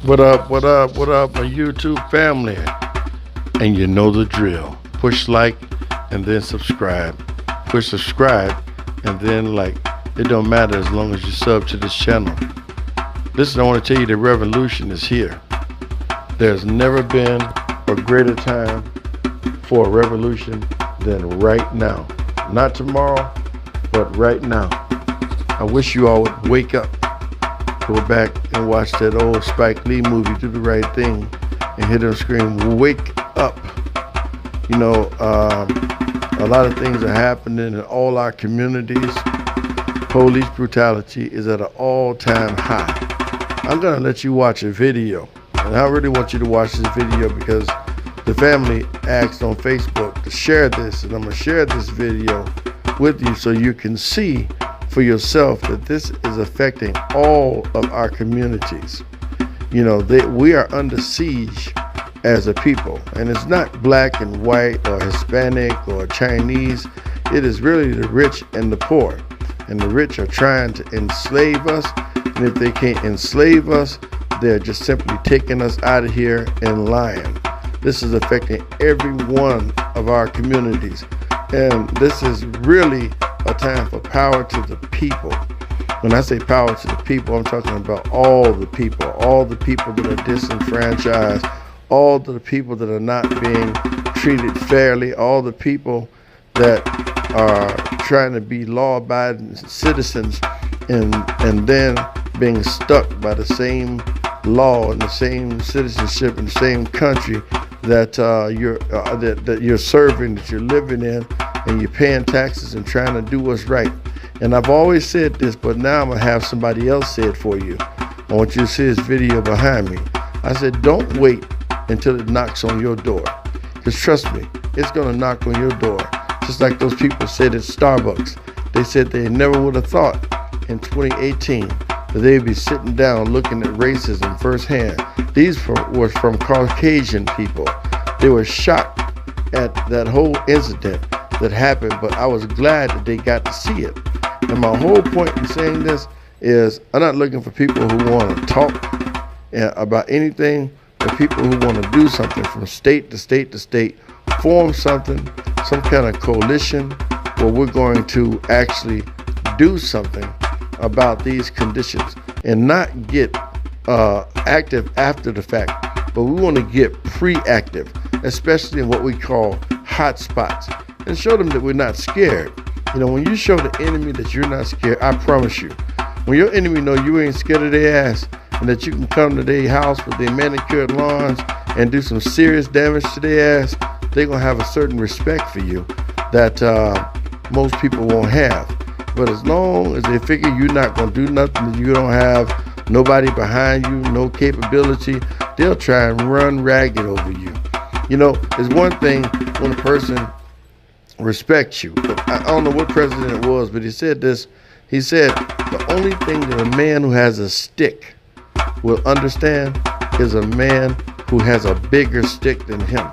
What up, what up, what up, my YouTube family? And you know the drill. Push like and then subscribe. Push subscribe and then like. It don't matter as long as you sub to this channel. Listen, I want to tell you the revolution is here. There's never been a greater time for a revolution than right now. Not tomorrow, but right now. I wish you all would wake up. Go back and watch that old Spike Lee movie, Do the Right Thing, and hear them scream, wake up. You know, a lot of things are happening in all our communities. Police brutality is at an all-time high. I'm gonna let you watch a video, and I really want you to watch this video because the family asked on Facebook to share this, and I'm gonna share this video with you so you can see for yourself that this is affecting all of our communities. You know, we are under siege as a people, and it's not black and white or Hispanic or Chinese. It is really the rich and the poor, and the rich are trying to enslave us, and if they can't enslave us, they're just simply taking us out of here and lying. This is affecting every one of our communities, and this is really a time for power to the people. When I say power to the people, I'm talking about all the people that are disenfranchised, all the people that are not being treated fairly, all the people that are trying to be law-abiding citizens and then being stuck by the same law and the same citizenship in the same country that you're serving, that you're living in, and you're paying taxes and trying to do what's right. And I've always said this, but now I'm gonna have somebody else say it for you. I want you to see this video behind me. I said, don't wait until it knocks on your door, because trust me, it's gonna knock on your door. Just like those people said at Starbucks. They said they never would have thought in 2018 that they'd be sitting down looking at racism firsthand. These were from Caucasian people. They were shocked at that whole incident that happened, but I was glad that they got to see it. And my whole point in saying this is I'm not looking for people who want to talk about anything, but people who want to do something from state to state to state, form something, some kind of coalition where we're going to actually do something about these conditions and not get active after the fact, but we want to get pre-active, especially in what we call hot spots, and show them that we're not scared. You know, when you show the enemy that you're not scared, I promise you, when your enemy know you ain't scared of their ass and that you can come to their house with their manicured lawns and do some serious damage to their ass, they're gonna have a certain respect for you that most people won't have. But as long as they figure you're not gonna do nothing, that you don't have nobody behind you, no capability, they'll try and run ragged over you. You know, it's one thing when a person respects you. I don't know what president it was, but he said this. He said, the only thing that a man who has a stick will understand is a man who has a bigger stick than him.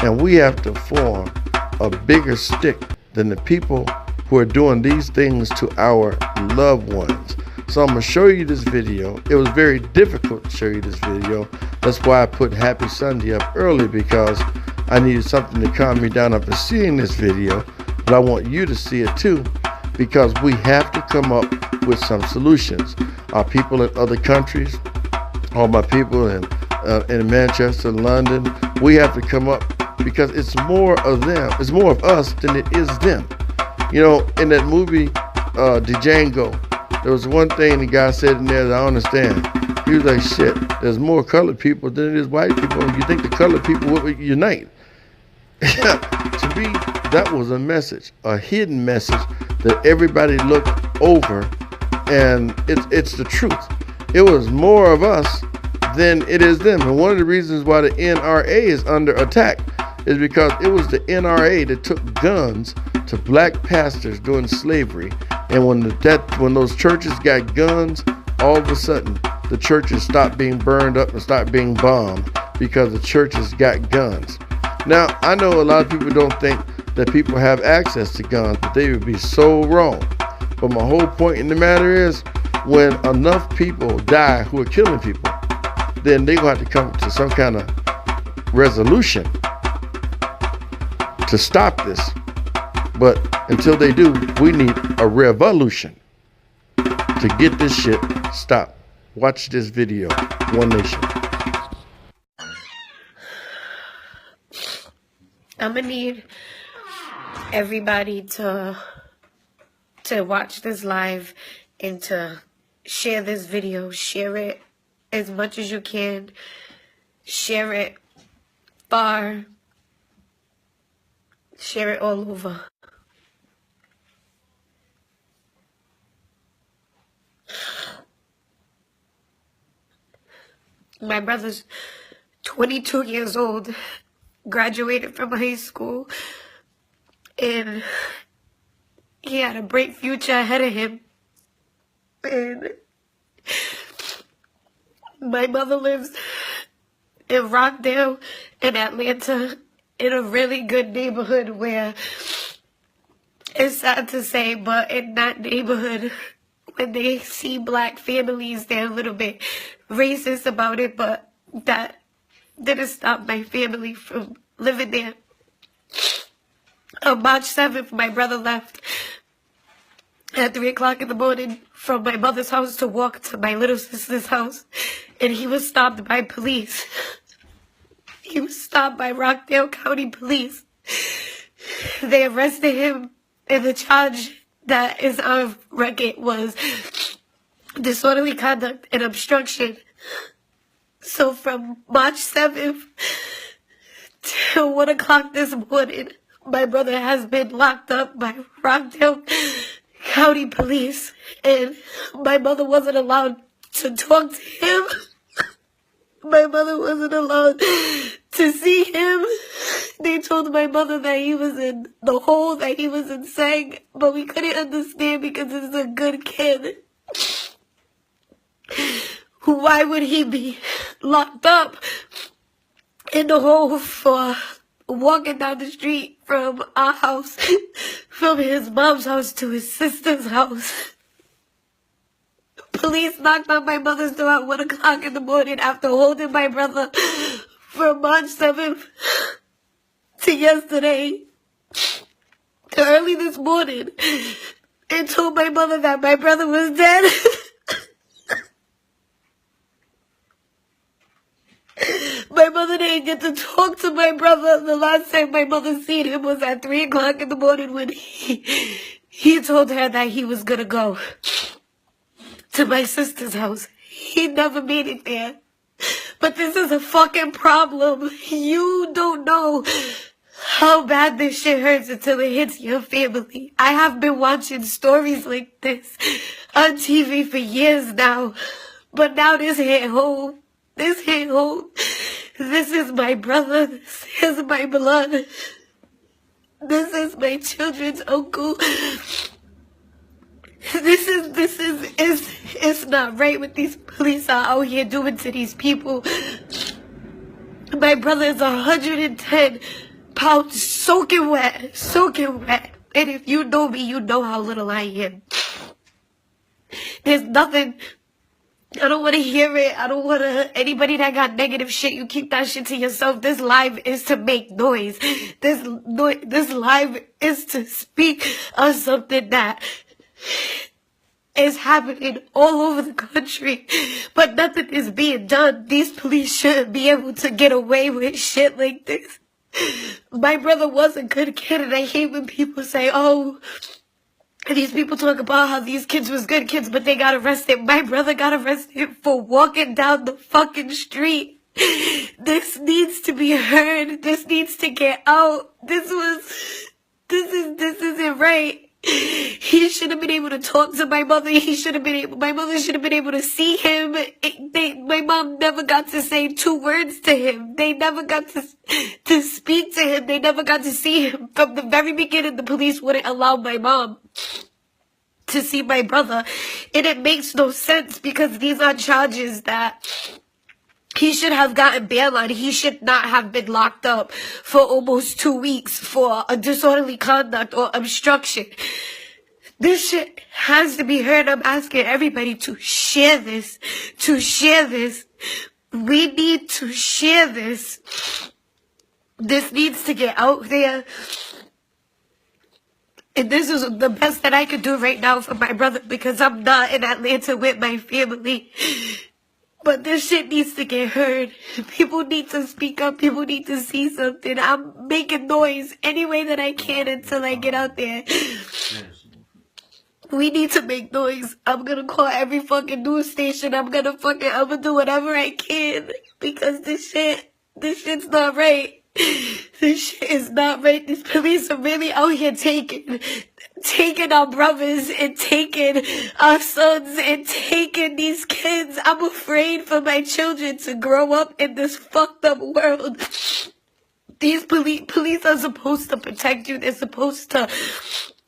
And we have to form a bigger stick than the people who are doing these things to our loved ones. So I'm gonna show you this video. It was very difficult to show you this video. That's why I put Happy Sunday up early, because I needed something to calm me down after seeing this video. But I want you to see it too, because we have to come up with some solutions. Our people in other countries, all my people in Manchester, London, we have to come up, because it's more of them, it's more of us than it is them. You know, in that movie, Django, there was one thing the guy said in there that I understand. He was like, shit, there's more colored people than it is white people. You think the colored people would unite? To me, that was a message, a hidden message that everybody looked over, and it's the truth. It was more of us than it is them. And one of the reasons why the NRA is under attack is because it was the NRA that took guns to black pastors during slavery. And when those churches got guns, all of a sudden the churches stopped being burned up and stopped being bombed because the churches got guns. Now, I know a lot of people don't think that people have access to guns, but they would be so wrong. But my whole point in the matter is, when enough people die who are killing people, then they're going to have to come to some kind of resolution to stop this. But until they do, we need a revolution to get this shit stopped. Watch this video. One Nation. I'm gonna need everybody to watch this live and to share this video. Share it as much as you can. Share it far. Share it all over. My brother's 22 years old, graduated from high school, and he had a bright future ahead of him. And my mother lives in Rockdale in Atlanta, in a really good neighborhood where, it's sad to say, but in that neighborhood, when they see black families, they're a little bit racist about it, but that didn't stop my family from living there. On March 7th, my brother left at 3 o'clock in the morning from my mother's house to walk to my little sister's house, and he was stopped by police. He was stopped by Rockdale County Police. They arrested him, and the charge that is on record was disorderly conduct and obstruction. So from March 7th till 1 o'clock this morning, my brother has been locked up by Rockdale County Police, and my mother wasn't allowed to talk to him. My mother wasn't allowed to see him. They told my mother that he was in the hole, that he was insane, but we couldn't understand because he's a good kid. Why would he be locked up in the hole for walking down the street from our house, from his mom's house to his sister's house? Police knocked on my mother's door at 1 o'clock in the morning after holding my brother from March 7th to yesterday to early this morning, and told my mother that my brother was dead. My mother didn't get to talk to my brother. The last time my mother seen him was at 3 o'clock in the morning when he told her that he was gonna go to my sister's house. He never made it there. But this is a fucking problem. You don't know how bad this shit hurts until it hits your family. I have been watching stories like this on TV for years now. But now this hit home. This hit home. This is my brother. This is my blood. This is my children's uncle. It's not right what these police are out here doing to these people. My brother is 110 pounds soaking wet. And if you know me, you know how little I am. There's nothing. I don't want to hear it. I don't want to. Anybody that got negative shit, you keep that shit to yourself. This live is to make noise. This live is to speak of something that is happening all over the country, but nothing is being done. These police shouldn't be able to get away with shit like this. My brother was a good kid, and I hate when people say, oh, these people talk about how these kids was good kids, but they got arrested. My brother got arrested for walking down the fucking street. This needs to be heard. This needs to get out. This isn't right. He should have been able to talk to my mother. My mother should have been able to see him. My mom never got to say 2 words to him. They never got to speak to him. They never got to see him. From the very beginning, the police wouldn't allow my mom to see my brother. And it makes no sense because these are charges that he should have gotten bail on. He should not have been locked up for almost 2 weeks for a disorderly conduct or obstruction. This shit has to be heard. I'm asking everybody to share this, We need to share this. This needs to get out there. And this is the best that I could do right now for my brother because I'm not in Atlanta with my family. But this shit needs to get heard. People need to speak up. People need to see something. I'm making noise any way that I can until I get out there. We need to make noise. I'm gonna call every fucking news station. I'm gonna do whatever I can because this shit's not right. This shit is not right. These police are really out here taking our brothers and taking our sons and taking these kids. I'm afraid for my children to grow up in this fucked up world. These police are supposed to protect you. They're supposed to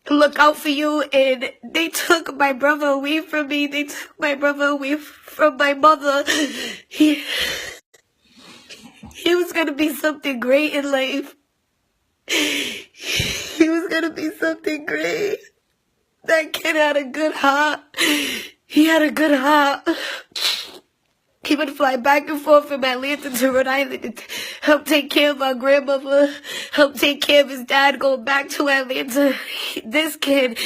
look out for you, and they took my brother away from me. They took my brother away from my mother. He was gonna be something great in life. He was gonna be something great. That kid had a good heart. He had a good heart. He would fly back and forth from Atlanta to Rhode Island and help take care of our grandmother, help take care of his dad going back to Atlanta. This kid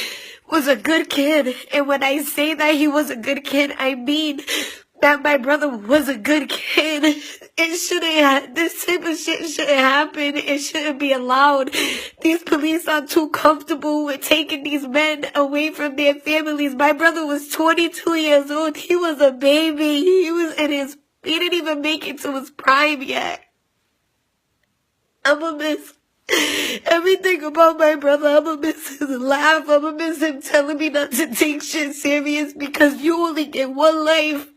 was a good kid. And when I say that he was a good kid, I mean that my brother was a good kid. This type of shit shouldn't happen. It shouldn't be allowed. These police are too comfortable with taking these men away from their families. My brother was 22 years old. He was a baby. He didn't even make it to his prime yet. I'ma miss everything about my brother. I'ma miss his laugh. I'ma miss him telling me not to take shit serious because you only get one life.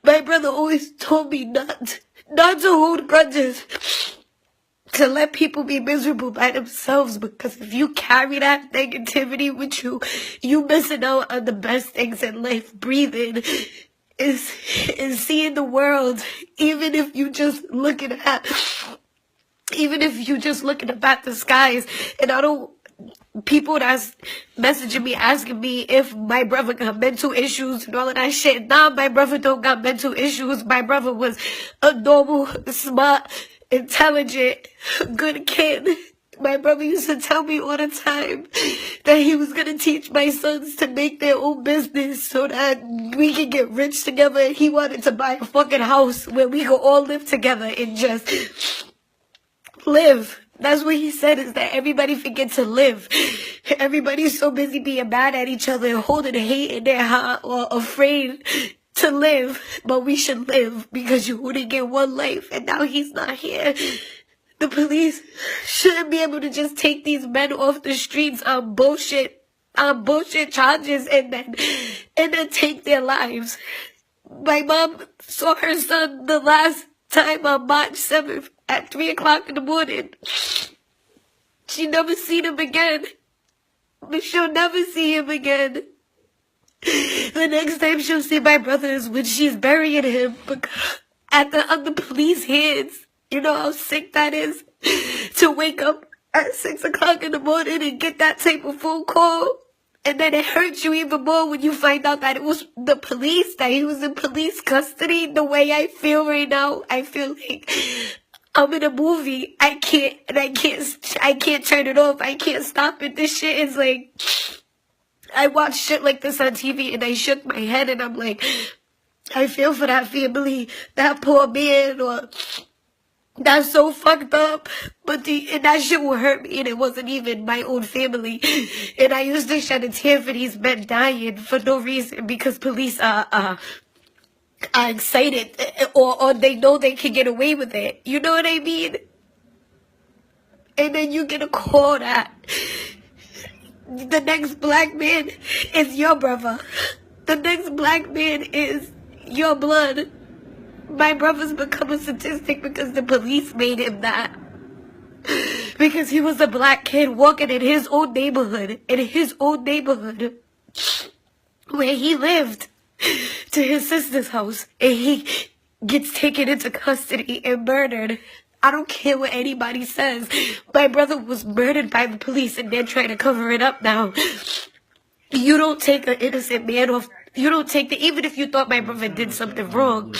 My brother always told me not to hold grudges, to let people be miserable by themselves, because if you carry that negativity with you, you missing out on the best things in life. Breathing is seeing the world, even if you just looking up at the skies. And people that's messaging me asking me if my brother got mental issues and all of that shit. Nah, my brother don't got mental issues. My brother was a normal, smart, intelligent, good kid. My brother used to tell me all the time that he was going to teach my sons to make their own business so that we can get rich together. And he wanted to buy a fucking house where we could all live together and just live. That's what he said, is that everybody forgets to live. Everybody's so busy being mad at each other and holding hate in their heart or afraid to live. But we should live because you only get one life, and now he's not here. The police shouldn't be able to just take these men off the streets on bullshit charges and then take their lives. My mom saw her son the last time on March 7th at 3 o'clock in the morning. She never seen him again. But she'll never see him again. The next time she'll see my brother is when she's burying him on the police hands. You know how sick that is? To wake up at 6 o'clock in the morning and get that type of phone call. And then it hurts you even more when you find out that it was the police, that he was in police custody. The way I feel right now, I feel like I'm in a movie. I can't turn it off. I can't stop it. This shit is like, I watch shit like this on TV and I shook my head and I'm like, I feel for that family, that poor man, or that's so fucked up. And that shit will hurt me, and it wasn't even my own family. And I used to shed a tear for these men dying for no reason because police are excited or they know they can get away with it. You know what I mean? And then you get a call that the next black man is your brother. The next black man is your blood. My brother's become a statistic because the police made him that. Because he was a black kid walking in his own neighborhood. Where he lived. To his sister's house. And he gets taken into custody and murdered. I don't care what anybody says. My brother was murdered by the police and they're trying to cover it up now. You don't take an innocent man off. You don't take even if you thought my brother did something wrong.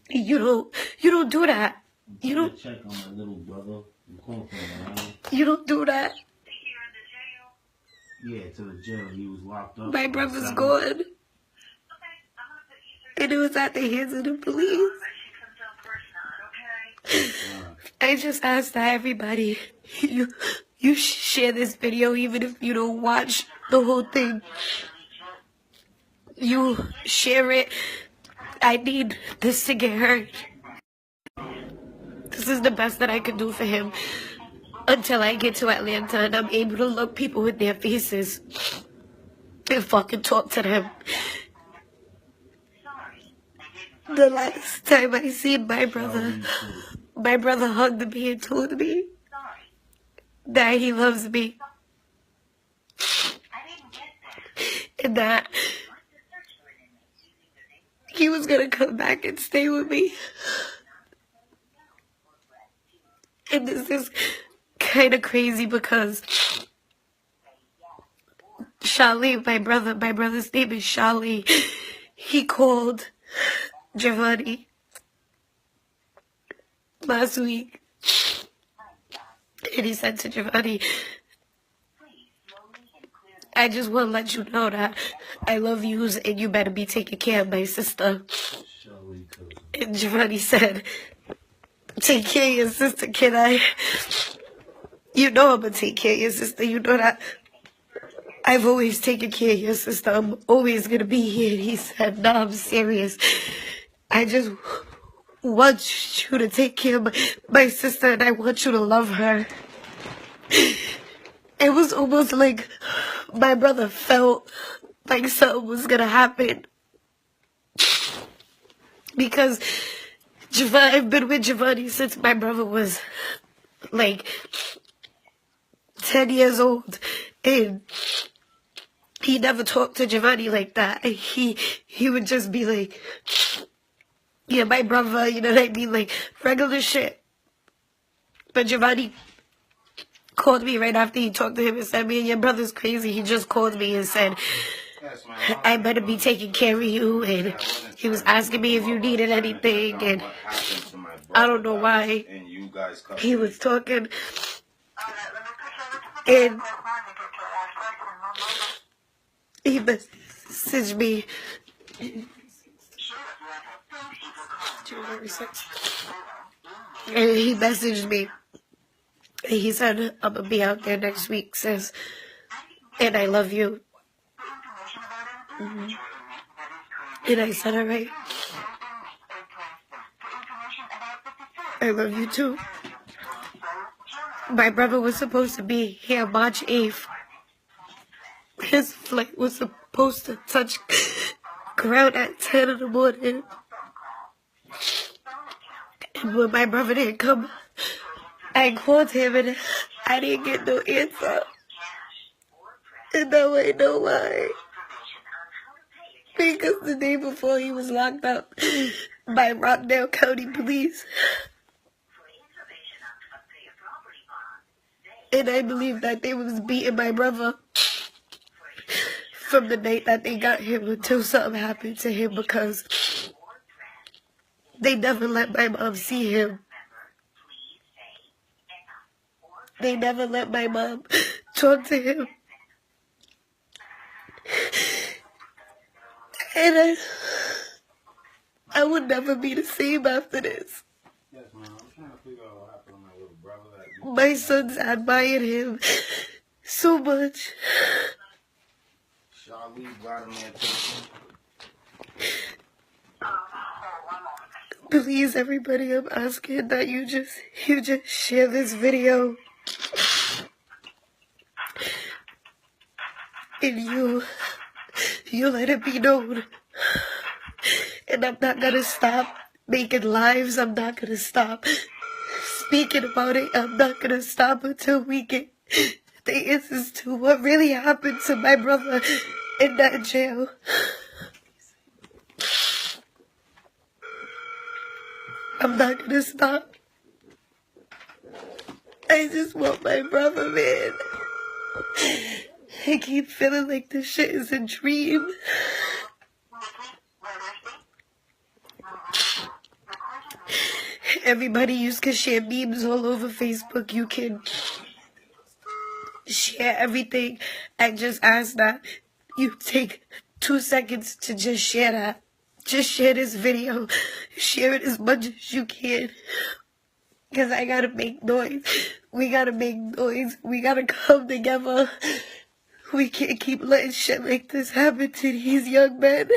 You don't do that. You don't check on my little brother. I'm calling from around. You don't do that. Yeah, to the jail. He was locked up. My brother's gone. And it was at the hands of the police. I just ask that everybody, you share this video even if you don't watch the whole thing. You share it. I need this to get heard. This is the best that I could do for him until I get to Atlanta and I'm able to look people in their faces and fucking talk to them. The last time I seen my brother hugged me and told me that he loves me. And that he was gonna come back and stay with me. And this is kind of crazy because Shali, my brother's name is Shali. He called Giovanni last week. And he said to Giovanni, I just want to let you know that I love you and you better be taking care of my sister. And Giovanni said, take care of your sister, can I? You know I'm going to take care of your sister. You know that I've always taken care of your sister. I'm always going to be here. He said, no, I'm serious. I just want you to take care of my sister and I want you to love her. It was almost like my brother felt like something was going to happen. Because I've been with Giovanni since my brother was like 10 years old. And he never talked to Giovanni like that. He would just be like, yeah, my brother, you know what I mean? Like, regular shit. But Giovanni called me right after he talked to him and said, man, your brother's crazy. He just called me and said, I better be taking care of you. And he was asking me if you needed anything. And I don't know why he was talking. And he messaged me. January 6th. And he messaged me. And he said, I'm going to be out there next week, sis. And I love you. Mm-hmm. And I said, all right. I love you too. My brother was supposed to be here March 8th. His flight was supposed to touch ground at 10 in the morning. And when my brother didn't come, I called him and I didn't get no answer. And now I know why. Because the day before he was locked up by Rockdale County Police. And I believe that they was beating my brother from the night that they got him until something happened to him because they never let my mom see him. They never let my mom talk to him. And I would never be the same after this. Yes, ma'am. I'm trying to figure out what happened to my little brother. My sons admired him so much. Shali Tilson. Please, everybody, I'm asking that you just share this video. And you let it be known. And I'm not gonna stop making lives. I'm not gonna stop speaking about it. I'm not gonna stop until we get the answers to what really happened to my brother in that jail. I'm not gonna stop. I just want my brother, man. I keep feeling like this shit is a dream. Everybody, you can share memes all over Facebook. You can share everything. And just ask that you take 2 seconds to just share that. Just share this video. Share it as much as you can. Because I gotta make noise. We gotta make noise. We gotta come together. We can't keep letting shit like this happen to these young men.